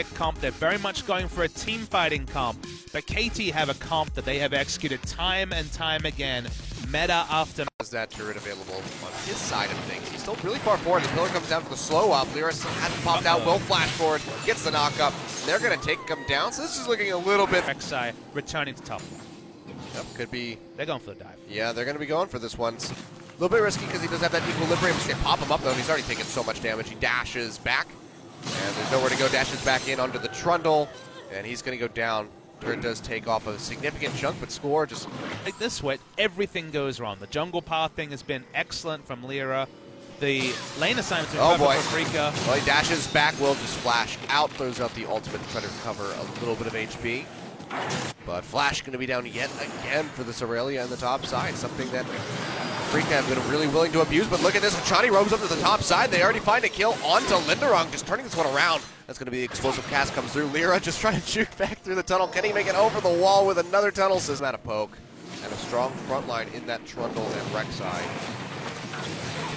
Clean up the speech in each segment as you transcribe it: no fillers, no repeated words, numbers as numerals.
comp. They're very much going for a team fighting comp, but KT have a comp that they have executed time and time again, meta after. Has that turret available on his side of things. He's still really far forward. The pillar comes down for the slow up. Lyris hasn't popped out, will flash forward, gets the knock up. They're going to take him down, so this is looking a little bit. Rek'Sai returning to top. Yep, could be. They're going for the dive. Yeah, they're going to be going for this one. A little bit risky because he does have that equilibrium. They pop him up though. He's already taken so much damage. He dashes back, and there's nowhere to go. Dashes back in onto the Trundle, and he's going to go down. Turret does take off a significant chunk, but Score just like this way, everything goes wrong. The jungle path thing has been excellent from Lyra. The lane assignment's been perfect for Freaka. Well, he dashes back, will just flash out, throws out the ultimate to try to recover a little bit of HP. But Flash going to be down yet again for this Aurelia on the top side, something that Freaka have been really willing to abuse. But look at this, Hachani roams up to the top side. They already find a kill onto Linderong, just turning this one around. That's going to be the explosive cast comes through. Lyra just trying to juke back through the tunnel. Can he make it over the wall with another tunnel? Says not a poke. And a strong front line in that Trundle and Rek'Sai.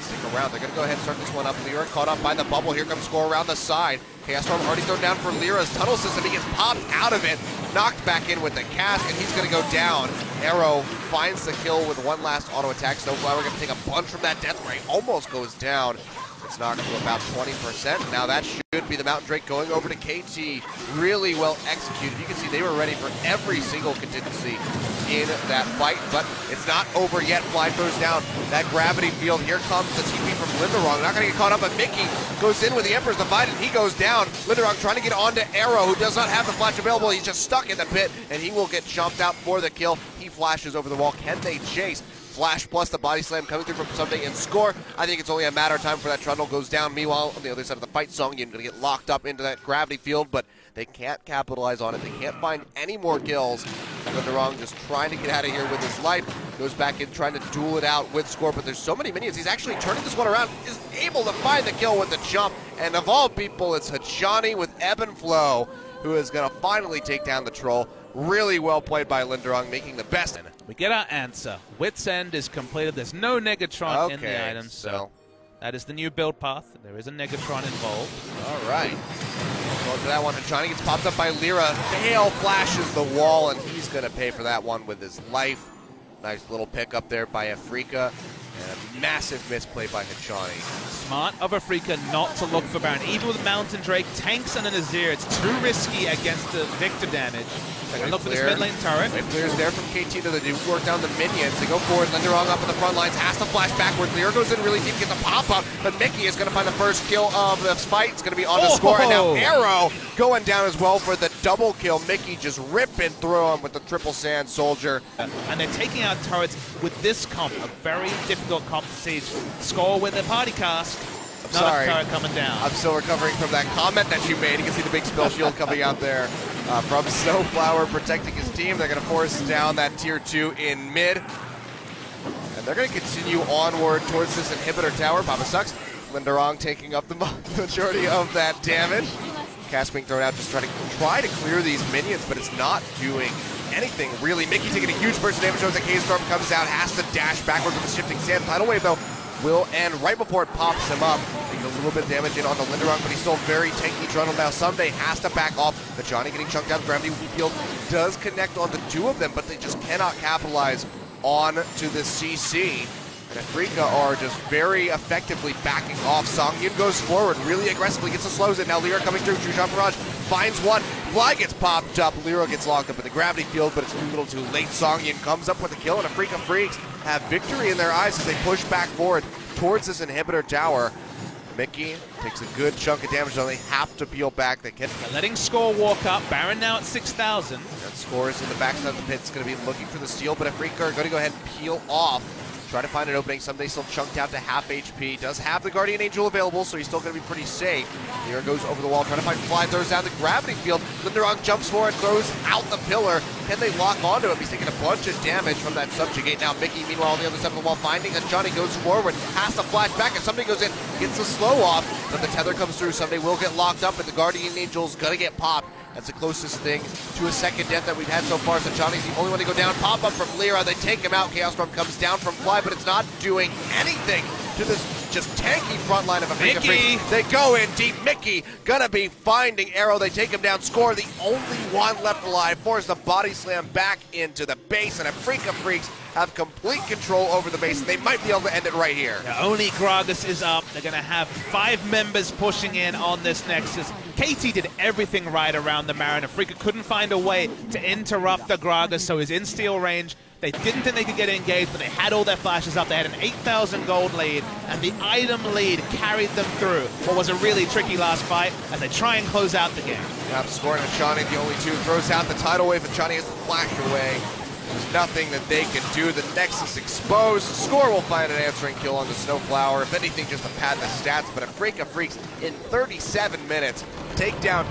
Stick around. They're going to go ahead and start this one up. Lyra caught up by the bubble. Here comes Score around the side. Chaos Storm already thrown down for Lyra's tunnel system. He gets popped out of it, knocked back in with the cast, and he's going to go down. Arrow finds the kill with one last auto attack. Snowflower going to take a bunch from that death ray. Almost goes down. It's knocked to about 20%. Now that should be the Mountain Drake going over to KT. Really well executed. You can see they were ready for every single contingency in that fight, but it's not over yet. Fly throws down that gravity field. Here comes the TP from Linderong. Not going to get caught up, but Mickey goes in with the Emperor's Divide, and he goes down. Linderong trying to get onto Arrow, who does not have the flash available. He's just stuck in the pit, and he will get jumped out for the kill. He flashes over the wall. Can they chase? Flash plus the body slam coming through from Someday and Score. I think it's only a matter of time for that Trundle goes down. Meanwhile, on the other side of the fight, Songyun going to get locked up into that gravity field, but they can't capitalize on it. They can't find any more kills. Linderong just trying to get out of here with his life. Goes back in trying to duel it out with Score, but there's so many minions. He's actually turning this one around, is able to find the kill with the jump. And of all people, it's Hachani with Ebb and Flow, who is going to finally take down the troll. Really well played by Linderong, making the best. We get our answer. Wit's End is completed. There's no Negatron in the items, so that is the new build path. There is a Negatron involved. All right. Going to that one. Hachani gets popped up by Lyra. Gale flashes the wall, and he's going to pay for that one with his life. Nice little pick up there by Afreeca. And a massive misplay by Hachani. Smart of Afreeca not to look for Baron. Even with Mountain Drake, tanks and an Azir, it's too risky against the Victor damage. They're going to look for this mid lane turret. Wave clears there from KT to the Duke. Work down the minions. They go forward. Linderong up in the front lines. Has to flash backward. Lyra goes in really deep, gets a pop-up. But Mickey is going to find the first kill of this fight. It's going to be on the Score. And now Arrow going down as well for the double kill. Mickey just ripping through him with the triple sand soldier. And they're taking out turrets with this comp. A very difficult comp to siege. Score with a party cask. Another turret coming down. I'm still recovering from that comment that you made. You can see the big spell shield coming out there from Snowflower protecting his team. They're going to force down that tier 2 in mid. And they're going to continue onward towards this inhibitor tower. Papa sucks. Linderong taking up the majority of that damage. Cast being thrown out, just try to clear these minions, but it's not doing anything really. Mickey taking a huge burst of damage as the Chaos Storm comes out, has to dash backwards with the shifting sand. Tidal Wave though will end right before it pops him up. Taking a little bit of damage in on the Linderong, but he's still very tanky Trundle now. Someday has to back off. The Johnny getting chunked out. Gravity Field does connect on the two of them, but they just cannot capitalize on to the CC. And Afreeca are just very effectively backing off. Songyun goes forward really aggressively, gets the slows it. Now Lyra coming through. True Shot Barrage finds one. Fly gets popped up. Lyra gets locked up in the gravity field, but it's too little too late. Songyun comes up with a kill, and Afreeca Freaks have victory in their eyes as they push back forward towards this inhibitor tower. Mickey takes a good chunk of damage, though they have to peel back. They're letting Score walk up. Baron now at 6,000. That Score is in the backside of the pit. It's going to be looking for the steal, but Afreeca are going to go ahead and peel off. Try to find an opening. Someday still chunked out to half HP. Does have the Guardian Angel available, so he's still going to be pretty safe. Here goes over the wall, trying to find Fly, throws down the gravity field. Linderong jumps forward, throws out the pillar. Can they lock onto him? He's taking a bunch of damage from that subjugate. Now Mickey, meanwhile, on the other side of the wall, finding a Johnny goes forward, has to flash back, and somebody goes in, gets the slow off, but the tether comes through. Someday will get locked up, and the Guardian Angel's going to get popped. That's the closest thing to a second death that we've had so far. So Johnny's the only one to go down. Pop up from Lyra. They take him out. Chaos Storm comes down from Fly, but it's not doing anything to this just tanky front line of Afrika Mickey. Freaks. They go in deep. Mickey gonna be finding Arrow. They take him down. Score. The only one left alive. Force the body slam back into the base, and Afrika Freaks have complete control over the base. They might be able to end it right here. Yeah, only Gragas is up. They're going to have 5 members pushing in on this Nexus. KT did everything right around the Mariner. Afrika couldn't find a way to interrupt the Gragas, so he's in steal range. They didn't think they could get engaged, but they had all their flashes up. They had an 8,000 gold lead, and the item lead carried them through what was a really tricky last fight as they try and close out the game. Yep, scoring and Chani, the only two, throws out the tidal wave, and Chani has to flash away. There's nothing that they can do. The Nexus exposed. Score will find an answering kill on the Snowflower. If anything, just to pad the stats, but Afrika Freaks in 37 minutes take down